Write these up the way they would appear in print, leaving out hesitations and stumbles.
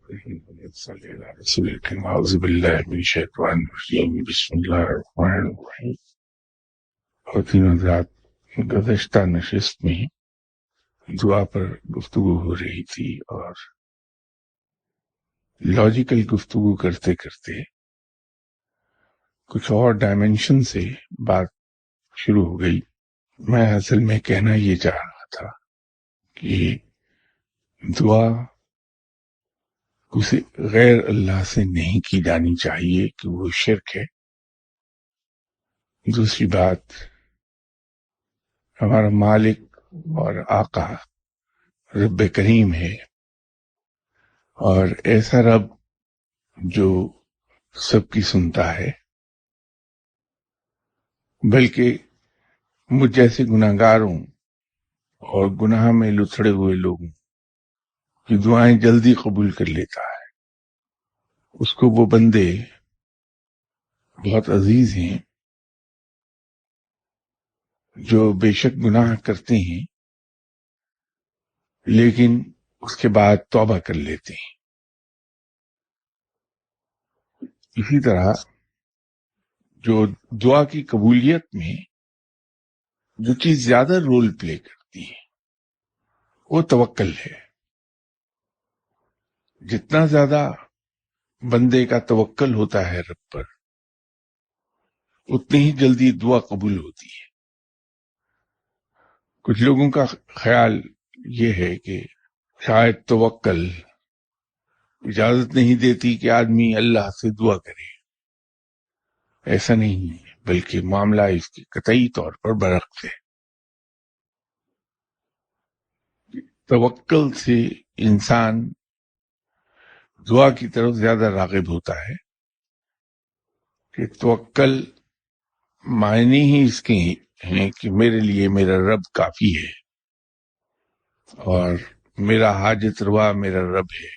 صلی اللہ رسول الکریم اعوذ باللہ من الشیطان الرجیم بسم اللہ الرحمن الرحیم۔ اور تینوں حضرات، گزشتہ نشست میں دعا پر گفتگو ہو رہی تھی اور لاجیکل گفتگو کرتے کرتے کچھ اور ڈائمینشن سے بات شروع ہو گئی۔ میں اصل میں کہنا یہ چاہ رہا تھا کہ دعا کسی غیر اللہ سے نہیں کی جانی چاہیے کہ وہ شرک ہے۔ دوسری بات، ہمارا مالک اور آقا رب کریم ہے، اور ایسا رب جو سب کی سنتا ہے، بلکہ مجھ جیسے گناہگاروں اور گناہ میں لتھڑے ہوئے لوگوں کی دعائیں جلدی قبول کر لیتا ہے۔ اس کو وہ بندے بہت عزیز ہیں جو بے شک گناہ کرتے ہیں لیکن اس کے بعد توبہ کر لیتے ہیں۔ اسی طرح جو دعا کی قبولیت میں جو چیز زیادہ رول پلے کرتی ہے وہ توکل ہے۔ جتنا زیادہ بندے کا توکل ہوتا ہے رب پر، اتنی ہی جلدی دعا قبول ہوتی ہے۔ کچھ لوگوں کا خیال یہ ہے کہ شاید توکل اجازت نہیں دیتی کہ آدمی اللہ سے دعا کرے۔ ایسا نہیں ہے، بلکہ معاملہ اس کے قطعی طور پر برعکس ہے۔ توکل سے انسان دعا کی طرف زیادہ راغب ہوتا ہے کہ توکل معنی ہی اس کے ہیں کہ میرے لیے میرا رب کافی ہے اور میرا حاجت روا میرا رب ہے۔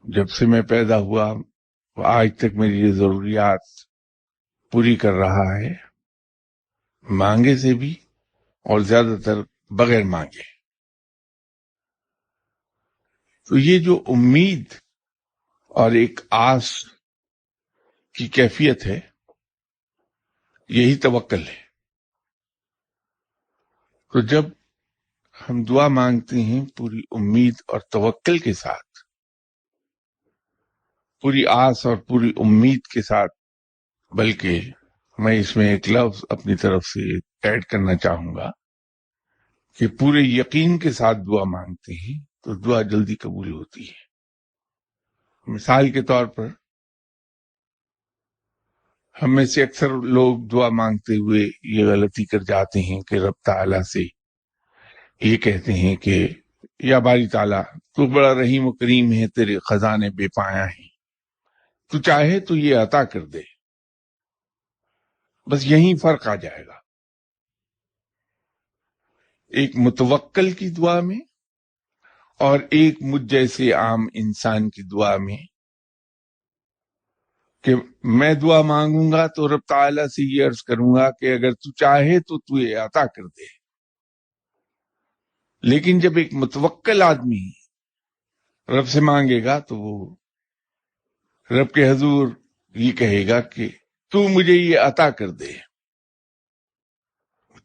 جب سے میں پیدا ہوا آج تک میری یہ ضروریات پوری کر رہا ہے، مانگے سے بھی اور زیادہ تر بغیر مانگے۔ تو یہ جو امید اور ایک آس کی کیفیت ہے، یہی توکل ہے۔ تو جب ہم دعا مانگتے ہیں پوری امید اور توکل کے ساتھ، پوری آس اور پوری امید کے ساتھ، بلکہ میں اس میں ایک لفظ اپنی طرف سے ایڈ کرنا چاہوں گا کہ پورے یقین کے ساتھ دعا مانگتے ہیں تو دعا جلدی قبول ہوتی ہے۔ مثال کے طور پر، ہم میں سے اکثر لوگ دعا مانگتے ہوئے یہ غلطی کر جاتے ہیں کہ رب تعالیٰ سے یہ کہتے ہیں کہ یا باری تعالیٰ تو بڑا رحیم و کریم ہے، تیرے خزانے بے پایا ہیں، تو چاہے تو یہ عطا کر دے۔ بس یہیں فرق آ جائے گا ایک متوکل کی دعا میں اور ایک مجھ جیسے عام انسان کی دعا میں، کہ میں دعا مانگوں گا تو رب تعالیٰ سے یہ عرض کروں گا کہ اگر تو چاہے تو یہ عطا کر دے۔ لیکن جب ایک متوکل آدمی رب سے مانگے گا تو وہ رب کے حضور یہ کہے گا کہ تو مجھے یہ عطا کر دے،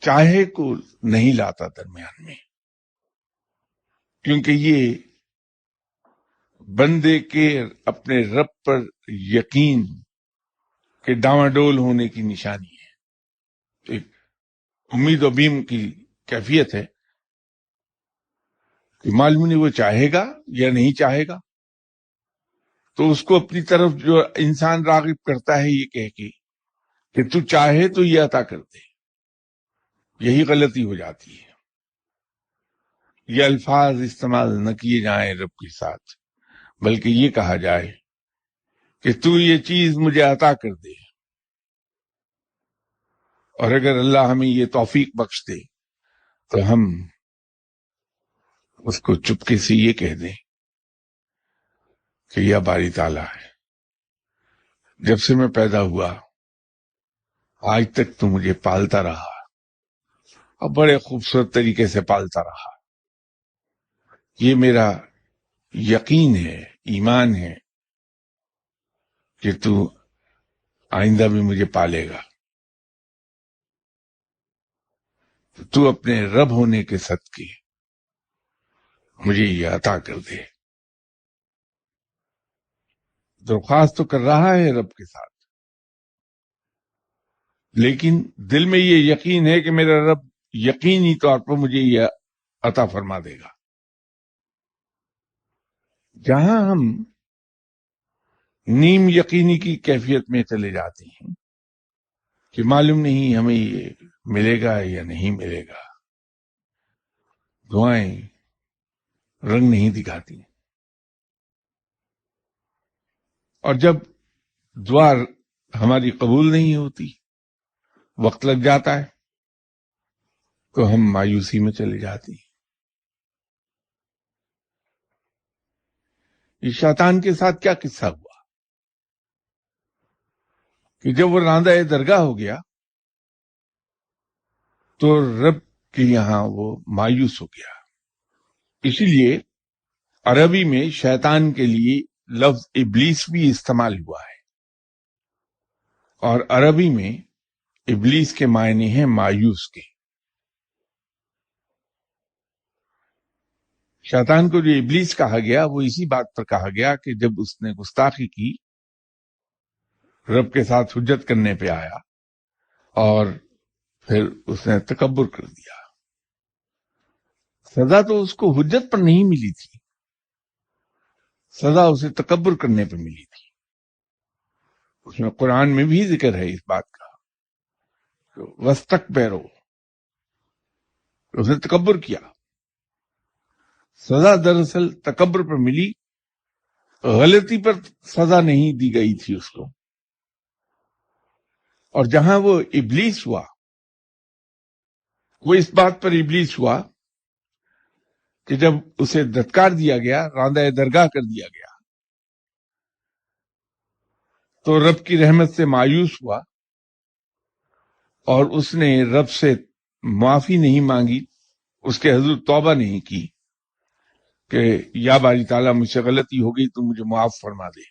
چاہے کو نہیں لاتا درمیان میں، کیونکہ یہ بندے کے اپنے رب پر یقین کے ڈاواڈول ہونے کی نشانی ہے۔ تو ایک امید و بیم کی کیفیت ہے کہ معلوم نہیں وہ چاہے گا یا نہیں چاہے گا، تو اس کو اپنی طرف جو انسان راغب کرتا ہے یہ کہہ کے کہ تو چاہے تو یہ عطا کر دے، یہی غلطی ہو جاتی ہے۔ یہ الفاظ استعمال نہ کیے جائیں رب کے ساتھ، بلکہ یہ کہا جائے کہ تو یہ چیز مجھے عطا کر دے۔ اور اگر اللہ ہمیں یہ توفیق بخش دے تو ہم اس کو چپکے سے یہ کہہ دیں کہ یا باری تعالیٰ ہے، جب سے میں پیدا ہوا آج تک تو مجھے پالتا رہا اور بڑے خوبصورت طریقے سے پالتا رہا۔ یہ میرا یقین ہے، ایمان ہے کہ تو آئندہ بھی مجھے پالے گا، تو اپنے رب ہونے کے صدقے مجھے یہ عطا کر دے۔ درخواست تو کر رہا ہے رب کے ساتھ، لیکن دل میں یہ یقین ہے کہ میرا رب یقینی طور پر مجھے یہ عطا فرما دے گا۔ جہاں ہم نیم یقینی کی کیفیت میں چلے جاتے ہیں کہ معلوم نہیں ہمیں یہ ملے گا یا نہیں ملے گا، دعائیں رنگ نہیں دکھاتی، اور جب دعا ہماری قبول نہیں ہوتی، وقت لگ جاتا ہے، تو ہم مایوسی میں چلے جاتے ہیں۔ یہ شیطان کے ساتھ کیا قصہ ہوا کہ جب وہ راندہ درگاہ ہو گیا تو رب کے یہاں وہ مایوس ہو گیا۔ اسی لیے عربی میں شیطان کے لیے لفظ ابلیس بھی استعمال ہوا ہے، اور عربی میں ابلیس کے معنی ہیں مایوس کے۔ شیطان کو جو ابلیس کہا گیا وہ اسی بات پر کہا گیا کہ جب اس نے گستاخی کی، رب کے ساتھ حجت کرنے پہ آیا اور پھر اس نے تکبر کر دیا۔ سزا تو اس کو حجت پر نہیں ملی تھی، سزا اسے تکبر کرنے پہ ملی تھی۔ اس میں قرآن میں بھی ذکر ہے اس بات کا، وَاسْتَكْبَرُوا، اس نے تکبر کیا۔ سزا دراصل تکبر پر ملی، غلطی پر سزا نہیں دی گئی تھی اس کو۔ اور جہاں وہ ابلیس ہوا، وہ اس بات پر ابلیس ہوا کہ جب اسے دھتکار دیا گیا، راندہ درگاہ کر دیا گیا، تو رب کی رحمت سے مایوس ہوا اور اس نے رب سے معافی نہیں مانگی، اس کے حضور توبہ نہیں کی کہ یا باری تعالیٰ مجھ سے غلطی ہو گئی، تو مجھے معاف فرما دے۔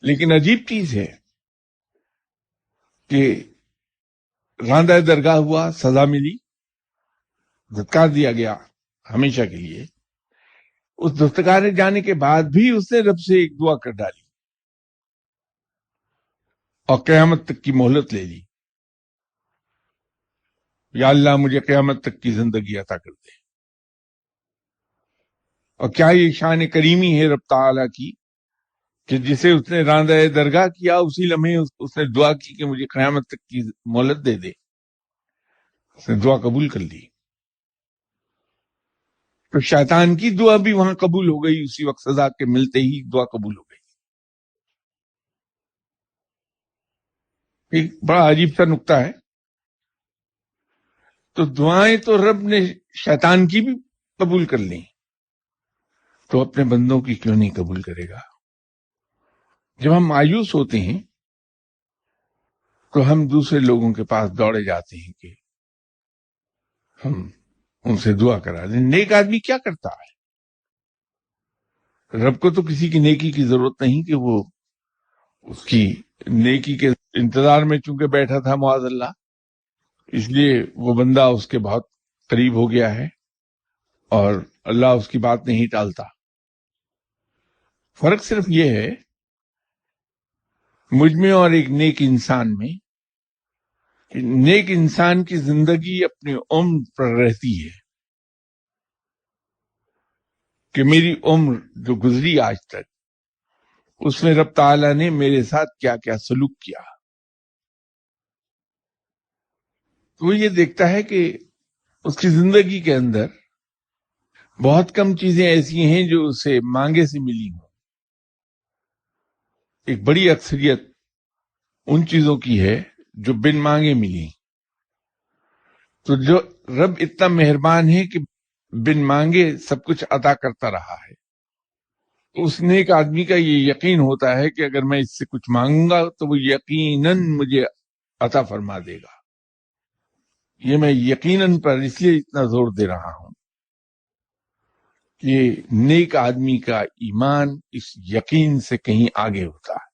لیکن عجیب چیز ہے کہ راندہ درگاہ ہوا، سزا ملی، دھتکار دیا گیا ہمیشہ کے لیے۔ اس دھتکارے جانے کے بعد بھی اس نے رب سے ایک دعا کر ڈالی اور قیامت تک کی مہلت لے لی، یا اللہ مجھے قیامت تک کی زندگی عطا کر دے۔ اور کیا یہ شان کریمی ہے رب تعالیٰ کی کہ جسے اس نے راندہ درگاہ کیا، اسی لمحے اس نے دعا کی کہ مجھے قیامت تک کی مہلت دے دے۔ اس نے دعا قبول کر لی، تو شیطان کی دعا بھی وہاں قبول ہو گئی، اسی وقت سزا کے ملتے ہی دعا قبول ہو گئی۔ ایک بڑا عجیب سا نقطہ ہے۔ تو دعائیں تو رب نے شیطان کی بھی قبول کر لیں، تو اپنے بندوں کی کیوں نہیں قبول کرے گا؟ جب ہم مایوس ہوتے ہیں تو ہم دوسرے لوگوں کے پاس دوڑے جاتے ہیں کہ ہم ان سے دعا کرا دیں۔ نیک آدمی کیا کرتا ہے؟ رب کو تو کسی کی نیکی کی ضرورت نہیں کہ وہ اس کی نیکی کے انتظار میں چونکہ بیٹھا تھا معاذ اللہ، اس لیے وہ بندہ اس کے بہت قریب ہو گیا ہے اور اللہ اس کی بات نہیں ٹالتا۔ فرق صرف یہ ہے مجھ میں اور ایک نیک انسان میں، کہ نیک انسان کی زندگی اپنی عمر پر رہتی ہے کہ میری عمر جو گزری آج تک، اس میں رب تعالیٰ نے میرے ساتھ کیا کیا سلوک کیا۔ تو وہ یہ دیکھتا ہے کہ اس کی زندگی کے اندر بہت کم چیزیں ایسی ہیں جو اسے مانگے سے ملی ہوں، ایک بڑی اکثریت ان چیزوں کی ہے جو بن مانگے ملی۔ تو جو رب اتنا مہربان ہے کہ بن مانگے سب کچھ عطا کرتا رہا ہے، اس نیک آدمی کا یہ یقین ہوتا ہے کہ اگر میں اس سے کچھ مانگوں گا تو وہ یقیناً مجھے عطا فرما دے گا۔ یہ میں یقیناً پر اس لیے اتنا زور دے رہا ہوں کہ نیک آدمی کا ایمان اس یقین سے کہیں آگے ہوتا ہے.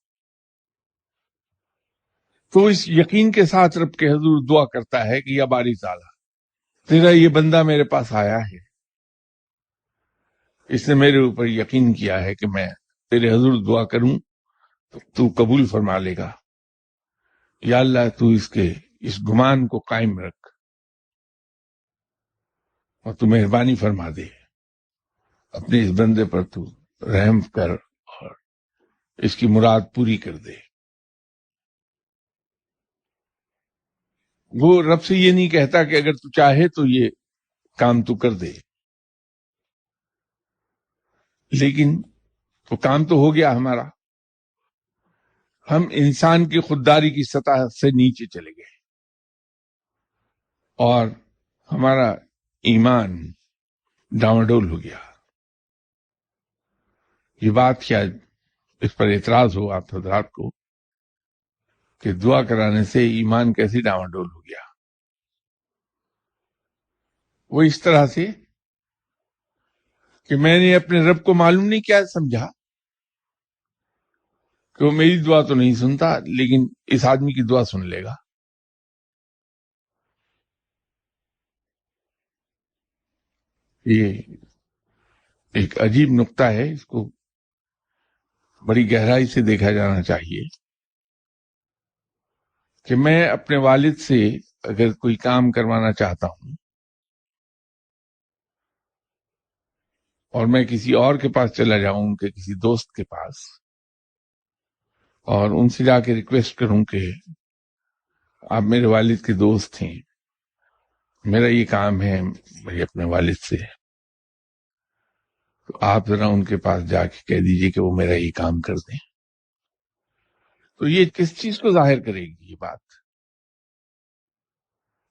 تو اس یقین کے ساتھ رب کے حضور دعا کرتا ہے کہ یا باری تعالیٰ، تیرا یہ بندہ میرے پاس آیا ہے، اس نے میرے اوپر یقین کیا ہے کہ میں تیرے حضور دعا کروں تو قبول فرما لے گا. یا اللہ تو اس گمان کو قائم رکھ اور تو مہربانی فرما دے، اپنے اس بندے پر تو رحم کر اور اس کی مراد پوری کر دے. وہ رب سے یہ نہیں کہتا کہ اگر تو چاہے تو یہ کام تو کر دے، لیکن وہ کام تو ہو گیا ہمارا. ہم انسان کی خودداری کی سطح سے نیچے چلے گئے اور ہمارا ایمان ڈاواڈول ہو گیا. یہ بات کیا اس پر اعتراض ہو آپ حضرات کو کہ دعا کرانے سے ایمان کیسے ڈاواڈول ہو گیا؟ وہ اس طرح سے کہ میں نے اپنے رب کو معلوم نہیں کیا سمجھا کہ وہ میری دعا تو نہیں سنتا لیکن اس آدمی کی دعا سن لے گا. یہ ایک عجیب نقطہ ہے، اس کو بڑی گہرائی سے دیکھا جانا چاہیے کہ میں اپنے والد سے اگر کوئی کام کروانا چاہتا ہوں اور میں کسی اور کے پاس چلا جاؤں، ان کے کسی دوست کے پاس، اور ان سے جا کے ریکویسٹ کروں کہ آپ میرے والد کے دوست ہیں، میرا یہ کام ہے بھائی اپنے والد سے، تو آپ ذرا ان کے پاس جا کے کہہ دیجئے کہ وہ میرا یہ کام کر دیں، تو یہ کس چیز کو ظاہر کرے گی؟ یہ بات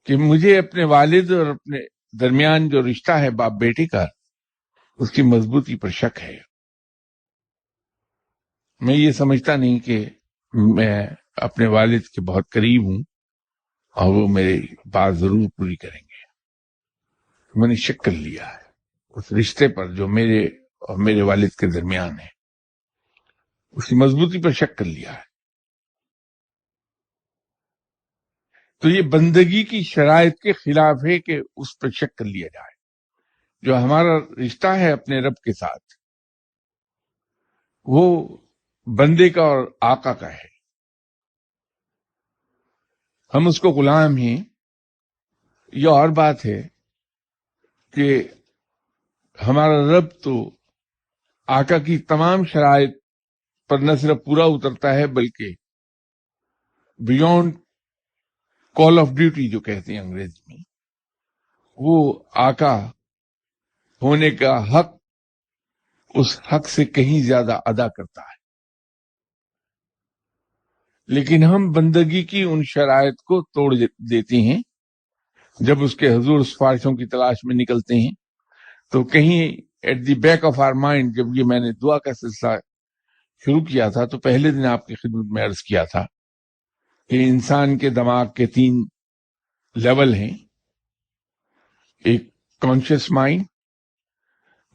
کہ مجھے اپنے والد اور اپنے درمیان جو رشتہ ہے باپ بیٹے کا، اس کی مضبوطی پر شک ہے. میں یہ سمجھتا نہیں کہ میں اپنے والد کے بہت قریب ہوں اور وہ میری بات ضرور پوری کریں گے. میں نے شک کر لیا ہے اس رشتے پر جو میرے اور میرے والد کے درمیان ہے، اس کی مضبوطی پر شک کر لیا ہے. تو یہ بندگی کی شرائط کے خلاف ہے کہ اس پر شک کر لیا جائے. جو ہمارا رشتہ ہے اپنے رب کے ساتھ، وہ بندے کا اور آقا کا ہے. ہم اس کو غلام ہیں. یہ اور بات ہے کہ ہمارا رب تو آقا کی تمام شرائط پر نہ صرف پورا اترتا ہے بلکہ بیونڈ کال آف ڈیوٹی جو کہتے ہیں انگریزی میں، وہ آقا ہونے کا حق اس حق سے کہیں زیادہ ادا کرتا ہے. لیکن ہم بندگی کی ان شرائط کو توڑ دیتے ہیں. جب اس کے حضور سفارشوں کی تلاش میں نکلتے ہیں تو کہیں at the back of our mind, جب یہ میں نے دعا کا سلسلہ شروع کیا تھا تو پہلے دن آپ کی خدمت میں عرض کیا تھا کہ انسان کے دماغ کے 3 لیول ہیں. ایک کانشیس مائنڈ،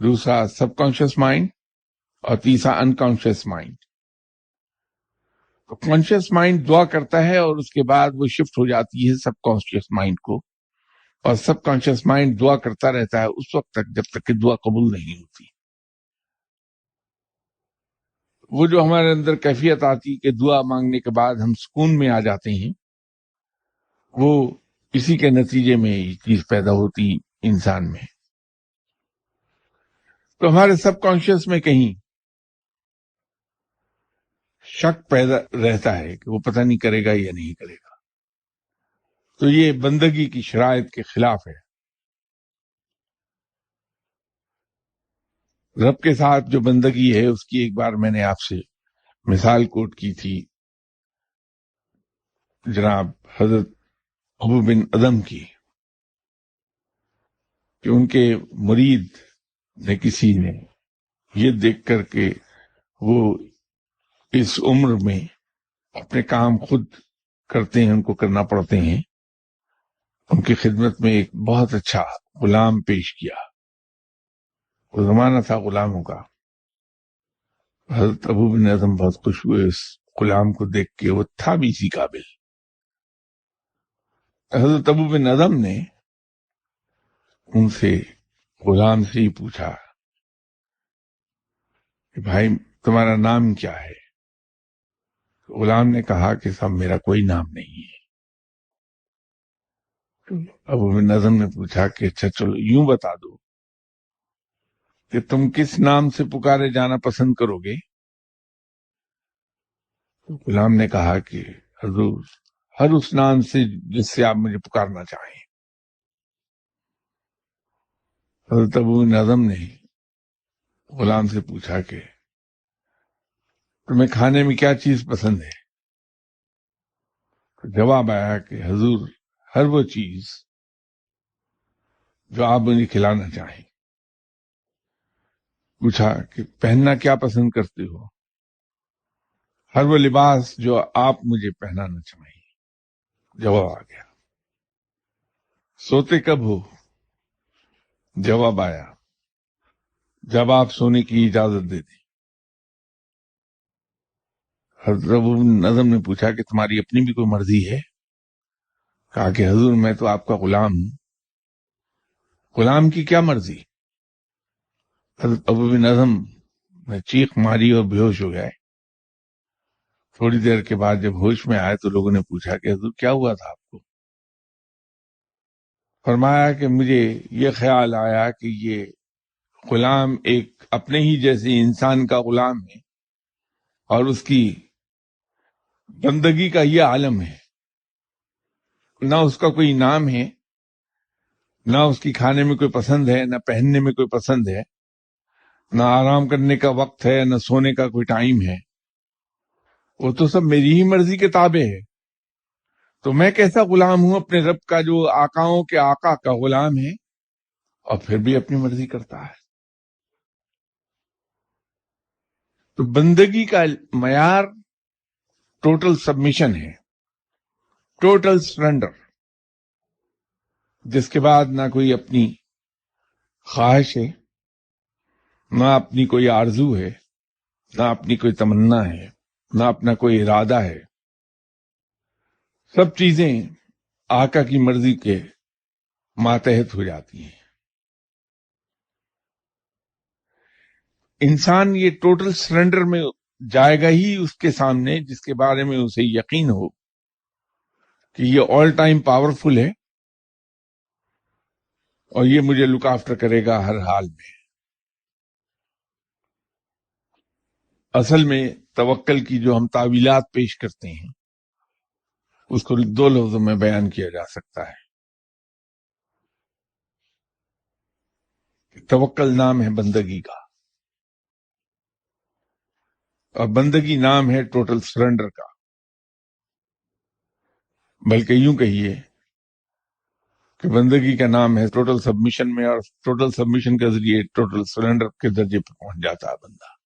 دوسرا سب کانشیس مائنڈ، اور تیسرا انکانشیس مائنڈ. تو کانشیس مائنڈ دعا کرتا ہے اور اس کے بعد وہ شفٹ ہو جاتی ہے سب کانشیس مائنڈ کو، اور سب کانشیس مائنڈ دعا کرتا رہتا ہے اس وقت تک جب تک کہ دعا قبول نہیں ہوتی. وہ جو ہمارے اندر کیفیت آتی کہ دعا مانگنے کے بعد ہم سکون میں آ جاتے ہیں، وہ اسی کے نتیجے میں یہ چیز پیدا ہوتی انسان میں. تو ہمارے سب کانشیس میں کہیں شک پیدا رہتا ہے کہ وہ پتہ نہیں کرے گا یا نہیں کرے گا. تو یہ بندگی کی شرائط کے خلاف ہے. رب کے ساتھ جو بندگی ہے اس کی ایک بار میں نے آپ سے مثال کوٹ کی تھی، جناب حضرت ابو بن ادم کی، کہ ان کے مرید نے کسی نے یہ دیکھ کر کہ وہ اس عمر میں اپنے کام خود کرتے ہیں، ان کو کرنا پڑتے ہیں، ان کی خدمت میں ایک بہت اچھا غلام پیش کیا. وہ زمانہ تھا غلاموں کا. حضرت ابو بن اعظم بہت خوش ہوئے اس غلام کو دیکھ کے، وہ تھا بھی اسی قابل. حضرت ابو بن اعظم نے ان سے، غلام سے ہی پوچھا کہ بھائی تمہارا نام کیا ہے؟ غلام نے کہا کہ صاحب میرا کوئی نام نہیں ہے. ابو بن اعظم نے پوچھا کہ اچھا چلو یوں بتا دو کہ تم کس نام سے پکارے جانا پسند کرو گے؟ غلام نے کہا کہ حضور ہر اس نام سے جس سے آپ مجھے پکارنا چاہیں. حضرت ابو بن اعظم نے غلام سے پوچھا کہ تمہیں کھانے میں کیا چیز پسند ہے؟ تو جواب آیا کہ حضور ہر وہ چیز جو آپ مجھے کھلانا چاہیں. پوچھا کہ پہننا کیا پسند کرتے ہو؟ ہر وہ لباس جو آپ مجھے پہنانا چاہیں. جواب آ گیا. سوتے کب ہو؟ جواب آیا جب آپ سونے کی اجازت دے دیں. حضرت ابو بن اعظم نے پوچھا کہ تمہاری اپنی بھی کوئی مرضی ہے؟ کہا کہ حضور میں تو آپ کا غلام ہوں. غلام کی کیا مرضی؟ حضرت ابو بن اعظم نے چیخ ماری اور بے ہوش ہو گئے. تھوڑی دیر کے بعد جب ہوش میں آئے تو لوگوں نے پوچھا کہ حضور کیا ہوا تھا آپ کو؟ فرمایا کہ مجھے یہ خیال آیا کہ یہ غلام ایک اپنے ہی جیسے انسان کا غلام ہے اور اس کی بندگی کا یہ عالم ہے. نہ اس کا کوئی نام ہے، نہ اس کی کھانے میں کوئی پسند ہے، نہ پہننے میں کوئی پسند ہے، نہ آرام کرنے کا وقت ہے، نہ سونے کا کوئی ٹائم ہے. وہ تو سب میری ہی مرضی کے تابع ہے. تو میں کیسا غلام ہوں اپنے رب کا جو آقاؤں کے آقا کا غلام ہے اور پھر بھی اپنی مرضی کرتا ہے. تو بندگی کا معیار ٹوٹل سبمیشن ہے، ٹوٹل سرنڈر، جس کے بعد نہ کوئی اپنی خواہش ہے، نہ اپنی کوئی آرزو ہے، نہ اپنی کوئی تمنا ہے، نہ اپنا کوئی ارادہ ہے. سب چیزیں آقا کی مرضی کے ماتحت ہو جاتی ہیں. انسان یہ ٹوٹل سرنڈر میں جائے گا ہی اس کے سامنے جس کے بارے میں اسے یقین ہو کہ یہ آل ٹائم پاورفل ہے اور یہ مجھے لک آفٹر کرے گا ہر حال میں. اصل میں توکل کی جو ہم تعویلات پیش کرتے ہیں اس کو دو لفظوں میں بیان کیا جا سکتا ہے. توکل نام ہے بندگی کا، اور بندگی نام ہے ٹوٹل سرنڈر کا. بلکہ یوں کہیے کہ بندگی کا نام ہے ٹوٹل سبمیشن میں، اور ٹوٹل سبمیشن کے ذریعے ٹوٹل سرنڈر کے درجے پر پہنچ جاتا ہے بندہ.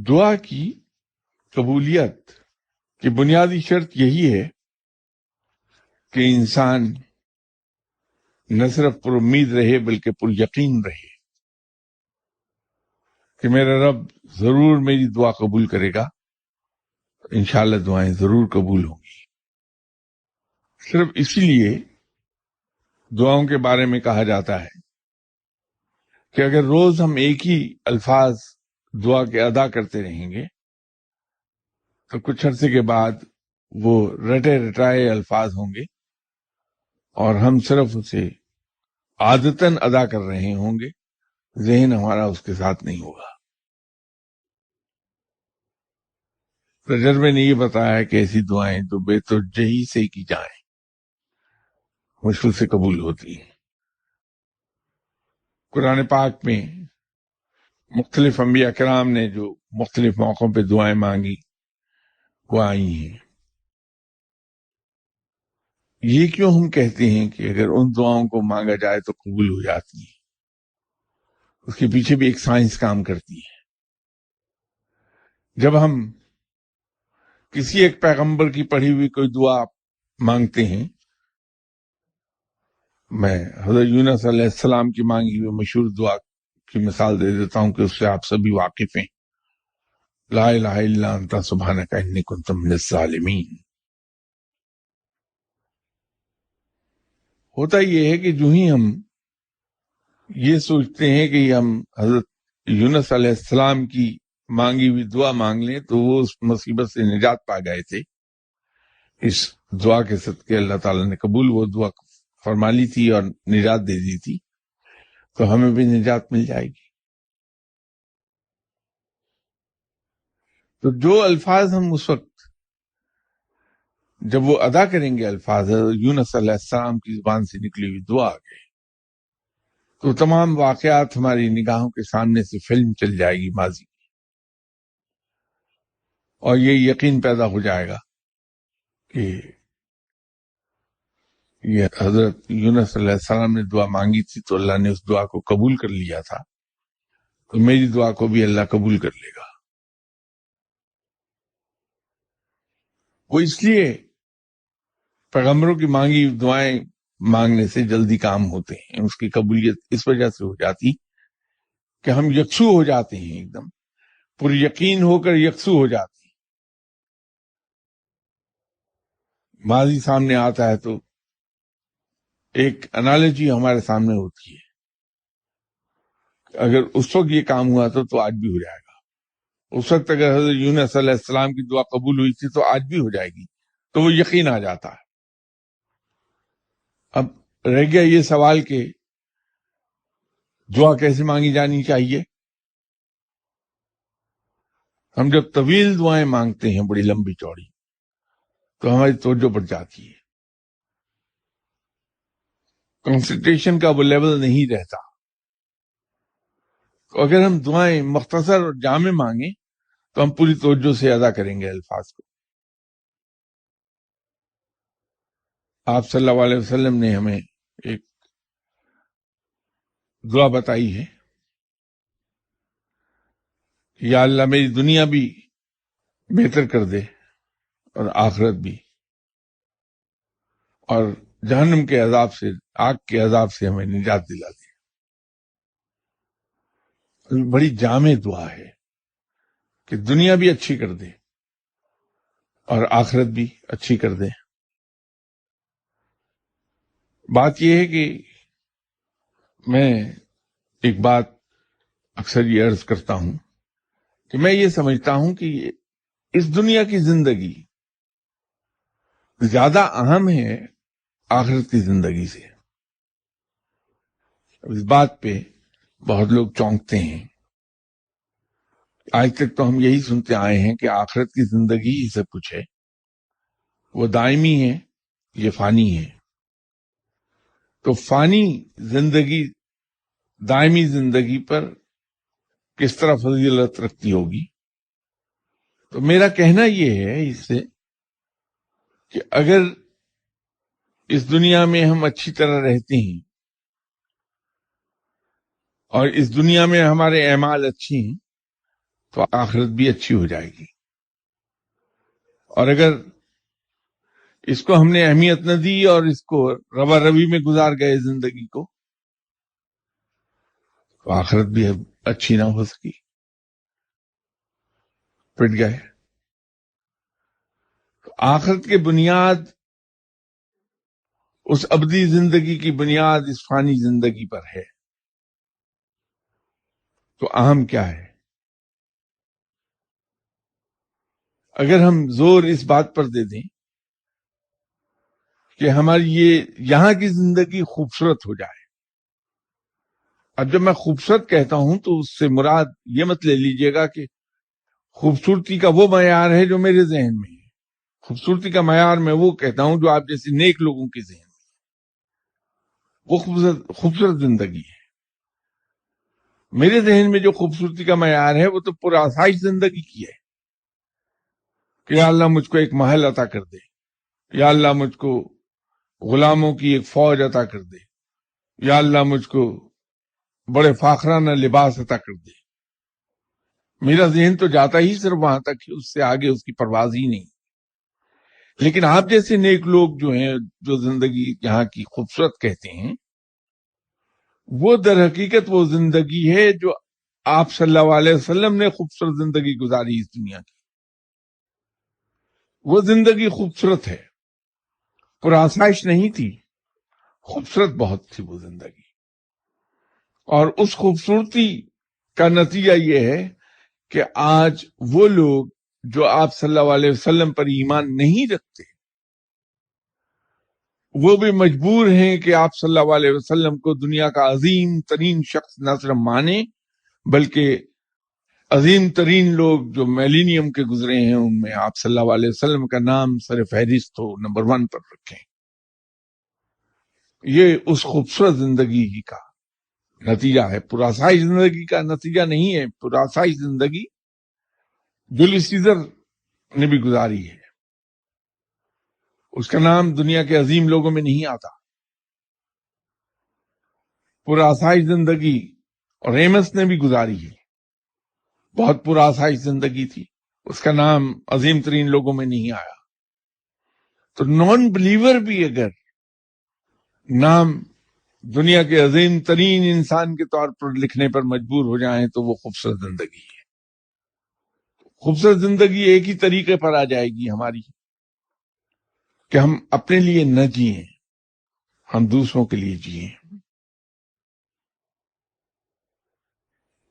دعا کی قبولیت کی بنیادی شرط یہی ہے کہ انسان نہ صرف پر امید رہے بلکہ پر یقین رہے کہ میرا رب ضرور میری دعا قبول کرے گا. انشاءاللہ دعائیں ضرور قبول ہوں گی. صرف اسی لیے دعاؤں کے بارے میں کہا جاتا ہے کہ اگر روز ہم ایک ہی الفاظ دعا کے ادا کرتے رہیں گے تو کچھ عرصے کے بعد وہ رٹے رٹائے الفاظ ہوں گے اور ہم صرف اسے عادتاً ادا کر رہے ہوں گے، ذہن ہمارا اس کے ساتھ نہیں ہوگا. تجربے نے یہ بتایا کہ ایسی دعائیں جو بے توجہی سے کی جائیں مشکل سے قبول ہوتی ہیں. قرآن پاک میں مختلف انبیاء کرام نے جو مختلف موقعوں پہ دعائیں مانگی وہ آئی ہیں. یہ کیوں ہم کہتے ہیں کہ اگر ان دعاؤں کو مانگا جائے تو قبول ہو جاتی ہیں؟ اس کے پیچھے بھی ایک سائنس کام کرتی ہے. جب ہم کسی ایک پیغمبر کی پڑھی ہوئی کوئی دعا مانگتے ہیں میں حضرت یونس علیہ السلام کی مانگی ہوئی مشہور دعا کی مثال دے دیتا ہوں کہ اس سے آپ سبھی واقف ہیں. لا الہ الا انت سبحانک انی کنت من الظالمین. ہوتا یہ ہے کہ جو ہی ہم یہ سوچتے ہیں کہ ہم حضرت یونس علیہ السلام کی مانگی ہوئی دعا مانگ لیں تو وہ اس مصیبت سے نجات پا گئے تھے. اس دعا کے صدقے اللہ تعالیٰ نے قبول وہ دعا فرما لی تھی اور نجات دے دی تھی، تو ہمیں بھی نجات مل جائے گی. تو جو الفاظ ہم اس وقت جب وہ ادا کریں گے، الفاظ یونس علیہ السلام کی زبان سے نکلی ہوئی دعا کے، تو تمام واقعات ہماری نگاہوں کے سامنے سے فلم چل جائے گی ماضی کی، اور یہ یقین پیدا ہو جائے گا کہ یہ حضرت یونس علیہ السلام نے دعا مانگی تھی تو اللہ نے اس دعا کو قبول کر لیا تھا، تو میری دعا کو بھی اللہ قبول کر لے گا. وہ اس لیے پیغمبروں کی مانگی دعائیں مانگنے سے جلدی کام ہوتے ہیں، اس کی قبولیت اس وجہ سے ہو جاتی کہ ہم یکسو ہو جاتے ہیں، ایک دم پر یقین ہو کر یکسو ہو جاتے ہیں. ماضی سامنے آتا ہے تو ایک انالوجی ہمارے سامنے ہوتی ہے، اگر اس وقت یہ کام ہوا تو آج بھی ہو جائے گا. اس وقت اگر حضرت یونس علیہ السلام کی دعا قبول ہوئی تھی تو آج بھی ہو جائے گی، تو وہ یقین آ جاتا ہے. اب رہ گیا یہ سوال کہ دعا کیسے مانگی جانی چاہیے. ہم جب طویل دعائیں مانگتے ہیں، بڑی لمبی چوڑی، تو ہماری توجہ بڑھ جاتی ہے، کنسنٹریشن کا وہ لیول نہیں رہتا. تو اگر ہم دعائیں مختصر اور جامع مانگیں تو ہم پوری توجہ سے ادا کریں گے الفاظ کو. آپ صلی اللہ علیہ وسلم نے ہمیں ایک دعا بتائی ہے، یا اللہ میری دنیا بھی بہتر کر دے اور آخرت بھی، اور جہنم کے عذاب سے، آگ کے عذاب سے ہمیں نجات دلا دے. بڑی جامع دعا ہے کہ دنیا بھی اچھی کر دے اور آخرت بھی اچھی کر دے. بات یہ ہے کہ میں ایک بات اکثر یہ عرض کرتا ہوں کہ میں یہ سمجھتا ہوں کہ اس دنیا کی زندگی زیادہ اہم ہے آخرت کی زندگی سے. اس بات پہ بہت لوگ چونکتے ہیں. آج تک تو ہم یہی سنتے آئے ہیں کہ آخرت کی زندگی ہی سب کچھ ہے، وہ دائمی ہے، یہ فانی ہے. تو فانی زندگی دائمی زندگی پر کس طرح فضیلت رکھتی ہوگی. تو میرا کہنا یہ ہے اس سے کہ اگر اس دنیا میں ہم اچھی طرح رہتے ہیں اور اس دنیا میں ہمارے اعمال اچھی ہیں تو آخرت بھی اچھی ہو جائے گی. اور اگر اس کو ہم نے اہمیت نہ دی اور اس کو روا روی میں گزار گئے زندگی کو، تو آخرت بھی اچھی نہ ہو سکی، پٹ گئے. تو آخرت کی بنیاد اس ابدی زندگی کی بنیاد اس فانی زندگی پر ہے. تو اہم کیا ہے؟ اگر ہم زور اس بات پر دے دیں کہ ہماری یہ یہاں کی زندگی خوبصورت ہو جائے. اب جب میں خوبصورت کہتا ہوں تو اس سے مراد یہ مت لے لیجئے گا کہ خوبصورتی کا وہ معیار ہے جو میرے ذہن میں ہے. خوبصورتی کا معیار میں وہ کہتا ہوں جو آپ جیسے نیک لوگوں کے ذہن میں، وہ خوبصورت زندگی ہے. میرے ذہن میں جو خوبصورتی کا معیار ہے وہ تو پرآسائش زندگی کی ہے کہ یا اللہ مجھ کو ایک محل عطا کر دے، یا اللہ مجھ کو غلاموں کی ایک فوج عطا کر دے، یا اللہ مجھ کو بڑے فاخرانہ لباس عطا کر دے. میرا ذہن تو جاتا ہی صرف وہاں تک، اس سے آگے اس کی پرواز ہی نہیں. لیکن آپ جیسے نیک لوگ جو ہیں، جو زندگی یہاں کی خوبصورت کہتے ہیں، وہ در حقیقت وہ زندگی ہے جو آپ صلی اللہ علیہ وسلم نے خوبصورت زندگی گزاری اس دنیا کی. وہ زندگی خوبصورت ہے، پرآسائش نہیں تھی، خوبصورت بہت تھی وہ زندگی. اور اس خوبصورتی کا نتیجہ یہ ہے کہ آج وہ لوگ جو آپ صلی اللہ علیہ وسلم پر ایمان نہیں رکھتے، وہ بھی مجبور ہیں کہ آپ صلی اللہ علیہ وسلم کو دنیا کا عظیم ترین شخص نہ صرف مانے، بلکہ عظیم ترین لوگ جو میلینیم کے گزرے ہیں ان میں آپ صلی اللہ علیہ وسلم کا نام سر فہرست ہو، نمبر 1 پر رکھیں. یہ اس خوبصورت زندگی کا نتیجہ ہے، پرآسائش زندگی کا نتیجہ نہیں ہے. پرآسائش زندگی جولیس سیزر نے بھی گزاری ہے، اس کا نام دنیا کے عظیم لوگوں میں نہیں آتا. پرآسائش زندگی ریمس نے بھی گزاری ہے، بہت پرآسائش زندگی تھی، اس کا نام عظیم ترین لوگوں میں نہیں آیا. تو نان بلیور بھی اگر نام دنیا کے عظیم ترین انسان کے طور پر لکھنے پر مجبور ہو جائیں تو وہ خوبصورت زندگی ہے. خوبصورت زندگی ایک ہی طریقے پر آ جائے گی ہماری کہ ہم اپنے لیے نہ جئیں، ہم دوسروں کے لیے جئیں.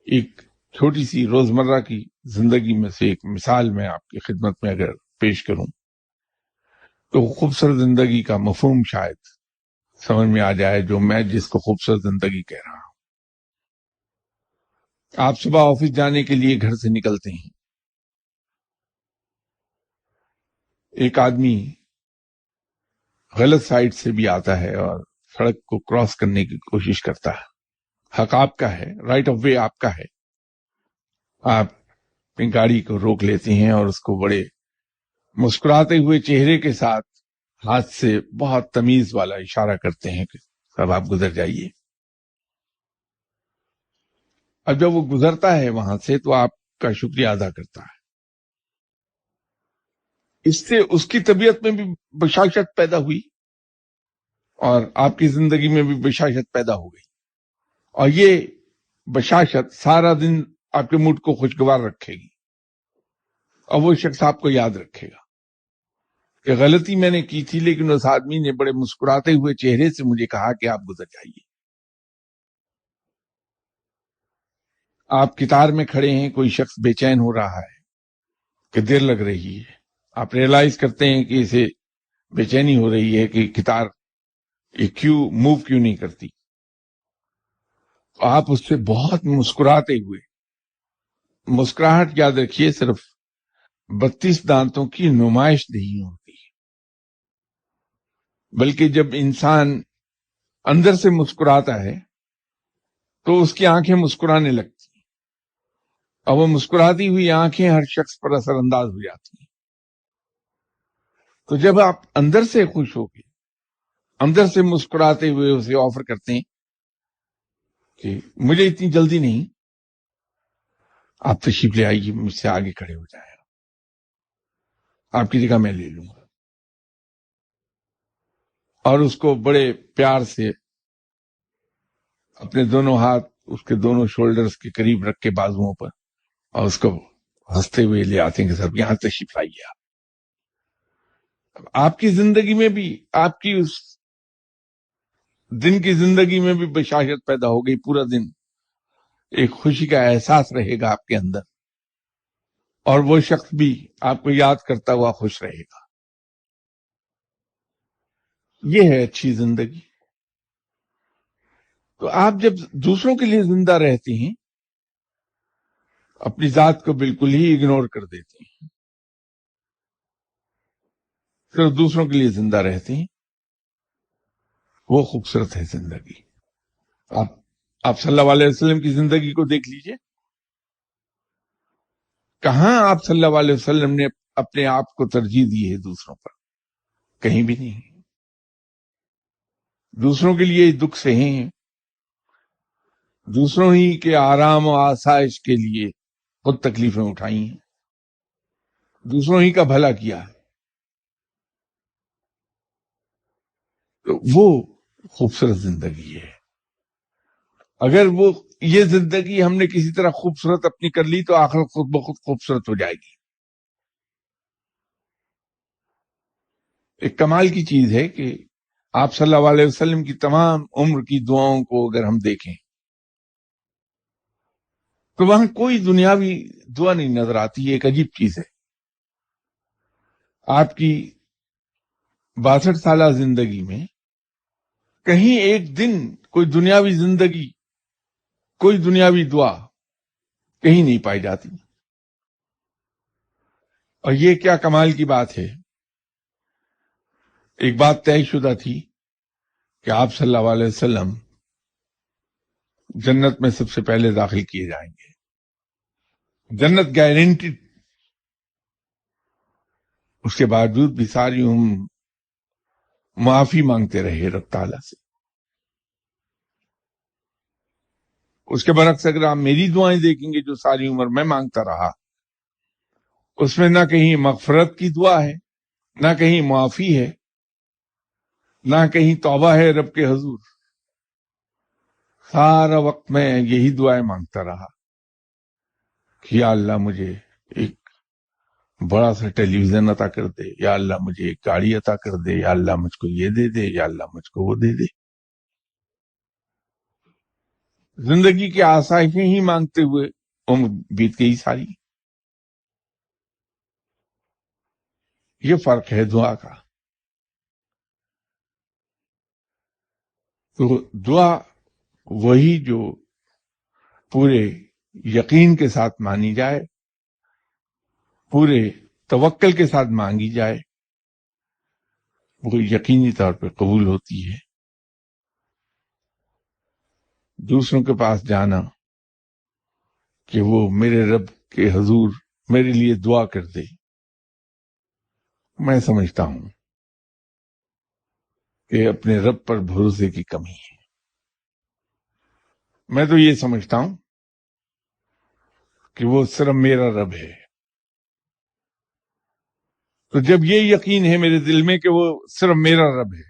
ایک چھوٹی سی روزمرہ کی زندگی میں سے ایک مثال میں آپ کی خدمت میں اگر پیش کروں تو خوبصورت زندگی کا مفہوم شاید سمجھ میں آ جائے، جو میں جس کو خوبصورت زندگی کہہ رہا ہوں. آپ صبح آفس جانے کے لیے گھر سے نکلتے ہیں، ایک آدمی غلط سائڈ سے بھی آتا ہے اور سڑک کو کراس کرنے کی کوشش کرتا ہے. حق آپ کا ہے، رائٹ آف وے آپ کا ہے. آپ اپنی گاڑی کو روک لیتے ہیں اور اس کو بڑے مسکراتے ہوئے چہرے کے ساتھ ہاتھ سے بہت تمیز والا اشارہ کرتے ہیں کہ سب آپ گزر جائیے. اب جب وہ گزرتا ہے وہاں سے تو آپ کا شکریہ ادا کرتا ہے. اس سے اس کی طبیعت میں بھی بشاشت پیدا ہوئی اور آپ کی زندگی میں بھی بشاشت پیدا ہو گئی، اور یہ بشاشت سارا دن آپ کے موڈ کو خوشگوار رکھے گی، اور وہ شخص آپ کو یاد رکھے گا کہ غلطی میں نے کی تھی لیکن اس آدمی نے بڑے مسکراتے ہوئے چہرے سے مجھے کہا کہ آپ گزر جائیے. آپ قطار میں کھڑے ہیں، کوئی شخص بے چین ہو رہا ہے کہ دیر لگ رہی ہے، آپ ریئلائز کرتے ہیں کہ اسے بے چینی ہو رہی ہے کہ قطار یہ موو کیوں نہیں کرتی. آپ اس سے بہت مسکراتے ہوئے، مسکراہٹ یاد رکھیے صرف 32 دانتوں کی نمائش نہیں ہوتی، بلکہ جب انسان اندر سے مسکراتا ہے تو اس کی آنکھیں مسکرانے لگتی ہیں، اور وہ مسکراتی ہوئی آنکھیں ہر شخص پر اثر انداز ہو جاتی ہیں. تو جب آپ اندر سے خوش ہو کے اندر سے مسکراتے ہوئے اسے آفر کرتے ہیں کہ مجھے اتنی جلدی نہیں، آپ تشریف لے آئیے، مجھ سے آگے کھڑے ہو جائیں، آپ کی جگہ میں لے لوں گا، اور اس کو بڑے پیار سے اپنے دونوں ہاتھ اس کے دونوں شولڈرز کے قریب رکھ کے بازوؤں پر، اور اس کو ہنستے ہوئے لے آتے ہیں کہ صاحب یہاں تشریف لائیے. آپ کی زندگی میں بھی، آپ کی اس دن کی زندگی میں بھی بشاشت پیدا ہو گئی. پورا دن ایک خوشی کا احساس رہے گا آپ کے اندر، اور وہ شخص بھی آپ کو یاد کرتا ہوا خوش رہے گا. یہ ہے اچھی زندگی. تو آپ جب دوسروں کے لیے زندہ رہتے ہیں، اپنی ذات کو بالکل ہی اگنور کر دیتے ہیں، صرف دوسروں کے لیے زندہ رہتے ہیں، وہ خوبصورت ہے زندگی. آپ صلی اللہ علیہ وسلم کی زندگی کو دیکھ لیجئے، کہاں آپ صلی اللہ علیہ وسلم نے اپنے آپ کو ترجیح دی ہے دوسروں پر؟ کہیں بھی نہیں. دوسروں کے لیے دکھ سہے ہیں، دوسروں ہی کے آرام و آسائش کے لیے خود تکلیفیں اٹھائی ہیں، دوسروں ہی کا بھلا کیا ہے. تو وہ خوبصورت زندگی ہے. اگر وہ یہ زندگی ہم نے کسی طرح خوبصورت اپنی کر لی تو آخرت خود بخود خوبصورت ہو جائے گی. ایک کمال کی چیز ہے کہ آپ صلی اللہ علیہ وسلم کی تمام عمر کی دعاؤں کو اگر ہم دیکھیں تو وہاں کوئی دنیاوی دعا نہیں نظر آتی. ایک عجیب چیز ہے. آپ کی 62 سالہ زندگی میں کہیں ایک دن کوئی دنیاوی زندگی، کوئی دنیاوی دعا کہیں نہیں پائی جاتی. اور یہ کیا کمال کی بات ہے. ایک بات طے شدہ تھی کہ آپ صلی اللہ علیہ وسلم جنت میں سب سے پہلے داخل کیے جائیں گے. جنت گارنٹیڈ. اس کے باوجود بھی ساری عمر معافی مانگتے رہے رب تعالیٰ سے. اس کے برعکس اگر آپ میری دعائیں دیکھیں گے جو ساری عمر میں مانگتا رہا، اس میں نہ کہیں مغفرت کی دعا ہے، نہ کہیں معافی ہے، نہ کہیں توبہ ہے رب کے حضور. سارا وقت میں یہی دعائیں مانگتا رہا کہ یا اللہ مجھے ایک بڑا سا ٹیلی ویژن عطا کر دے، یا اللہ مجھے ایک گاڑی عطا کر دے، یا اللہ مجھ کو یہ دے دے، یا اللہ مجھ کو وہ دے دے. زندگی کی آسائشیں ہی مانگتے ہوئے عمر بیت گئی ساری. یہ فرق ہے دعا کا. تو دعا وہی جو پورے یقین کے ساتھ مانی جائے، پورے توکل کے ساتھ مانگی جائے، وہ یقینی طور پہ قبول ہوتی ہے. دوسروں کے پاس جانا کہ وہ میرے رب کے حضور میرے لیے دعا کر دے، میں سمجھتا ہوں کہ اپنے رب پر بھروسے کی کمی ہے. میں تو یہ سمجھتا ہوں کہ وہ صرف میرا رب ہے. تو جب یہ یقین ہے میرے دل میں کہ وہ صرف میرا رب ہے،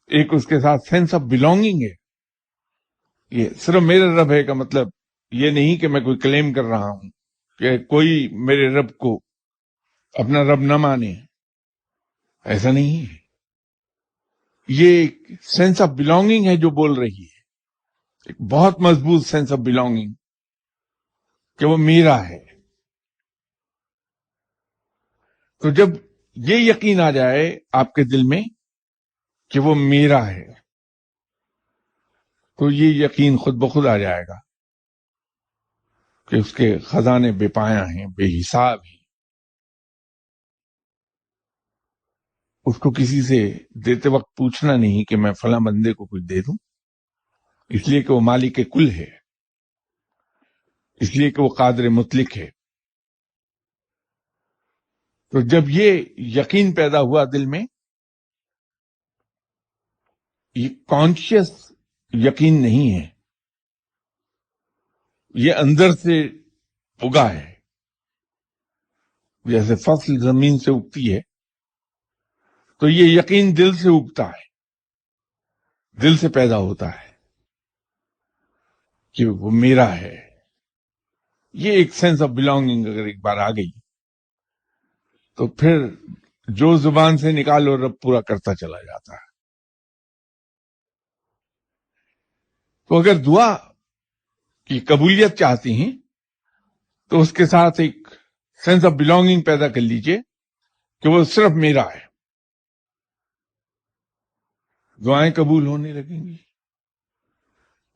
ایک اس کے ساتھ سینس آف بلونگنگ ہے. یہ صرف میرا رب ہے کا مطلب یہ نہیں کہ میں کوئی کلیم کر رہا ہوں کہ کوئی میرے رب کو اپنا رب نہ مانے. ایسا نہیں ہے. یہ ایک سینس آف بلونگنگ ہے جو بول رہی ہے، ایک بہت مضبوط سینس آف بلونگنگ کہ وہ میرا ہے. تو جب یہ یقین آ جائے آپ کے دل میں کہ وہ میرا ہے تو یہ یقین خود بخود آ جائے گا کہ اس کے خزانے بے پایاں ہیں، بے حساب ہیں. اس کو کسی سے دیتے وقت پوچھنا نہیں کہ میں فلاں بندے کو کچھ دے دوں، اس لیے کہ وہ مالک کل ہے، اس لیے کہ وہ قادر مطلق ہے. تو جب یہ یقین پیدا ہوا دل میں، یہ کانشیس یقین نہیں ہے، یہ اندر سے اگا ہے. جیسے فصل زمین سے اگتی ہے تو یہ یقین دل سے اگتا ہے، دل سے پیدا ہوتا ہے کہ وہ میرا ہے. یہ ایک سینس آف بلانگنگ اگر ایک بار آ گئی تو پھر جو زبان سے نکالو رب پورا کرتا چلا جاتا ہے. تو اگر دعا کی قبولیت چاہتی ہیں تو اس کے ساتھ ایک سینس آف بلانگنگ پیدا کر لیجئے کہ وہ صرف میرا ہے. دعائیں قبول ہونے لگیں گی.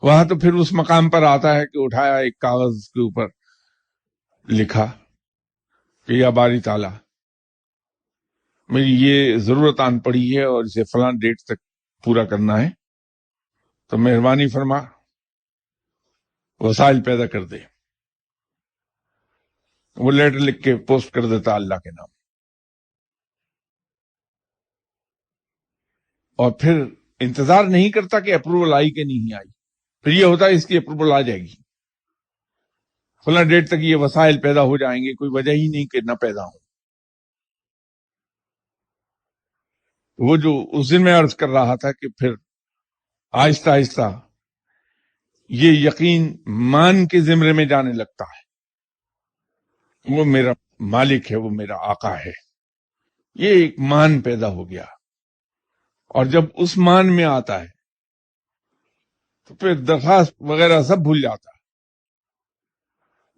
وہاں تو پھر اس مقام پر آتا ہے کہ اٹھایا ایک کاغذ کے اوپر لکھا کہ یا باری تعالیٰ میری یہ ضرورت آن پڑی ہے اور اسے فلاں ڈیٹ تک پورا کرنا ہے، تو مہربانی فرما وسائل پیدا کر دے. وہ لیٹر لکھ کے پوسٹ کر دیتا اللہ کے نام، اور پھر انتظار نہیں کرتا کہ اپروول آئی کہ نہیں آئی. پھر یہ ہوتا ہے اس کی اپروول آ جائے گی، فلاں ڈیٹ تک یہ وسائل پیدا ہو جائیں گے، کوئی وجہ ہی نہیں کہ نہ پیدا ہو. وہ جو اس دن میں عرض کر رہا تھا کہ پھر آہستہ آہستہ یہ یقین مان کے زمرے میں جانے لگتا ہے، وہ میرا مالک ہے، وہ میرا آقا ہے، یہ ایک مان پیدا ہو گیا. اور جب اس مان میں آتا ہے تو پھر درخواست وغیرہ سب بھول جاتا ہے،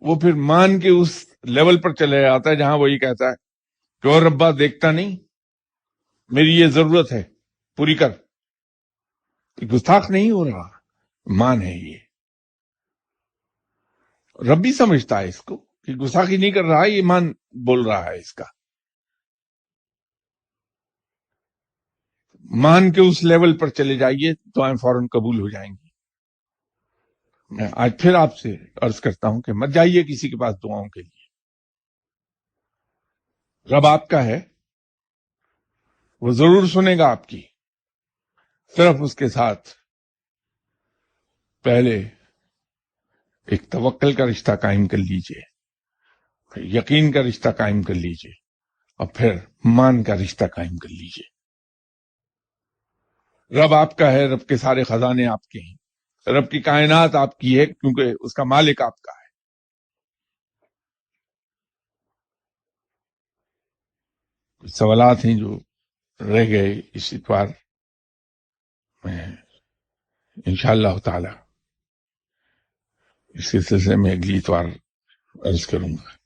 وہ پھر مان کے اس لیول پر چلے جاتا ہے جہاں وہ یہ کہتا ہے کہ اور ربا دیکھتا نہیں، میری یہ ضرورت ہے پوری کر. گستاخ نہیں ہو رہا، مان ہے یہ. رب بھی سمجھتا ہے اس کو کہ گستاخی نہیں کر رہا، یہ مان بول رہا ہے اس کا. مان کے اس لیول پر چلے جائیے، دعائیں فوراً قبول ہو جائیں گی. میں آج پھر آپ سے عرض کرتا ہوں کہ مت جائیے کسی کے پاس دعاؤں کے لیے. رب آپ کا ہے، وہ ضرور سنے گا آپ کی. صرف اس کے ساتھ پہلے ایک توکل کا رشتہ قائم کر لیجئے، پھر یقین کا رشتہ قائم کر لیجئے، اور پھر مان کا رشتہ قائم کر لیجئے. رب آپ کا ہے، رب کے سارے خزانے آپ کے ہیں، رب کی کائنات آپ کی ہے کیونکہ اس کا مالک آپ کا ہے. کچھ سوالات ہیں جو رہ گئے اس اتوار میں انشاءاللہ تعالی اس سلسلے میں اگلی اتوار عرض کروں گا.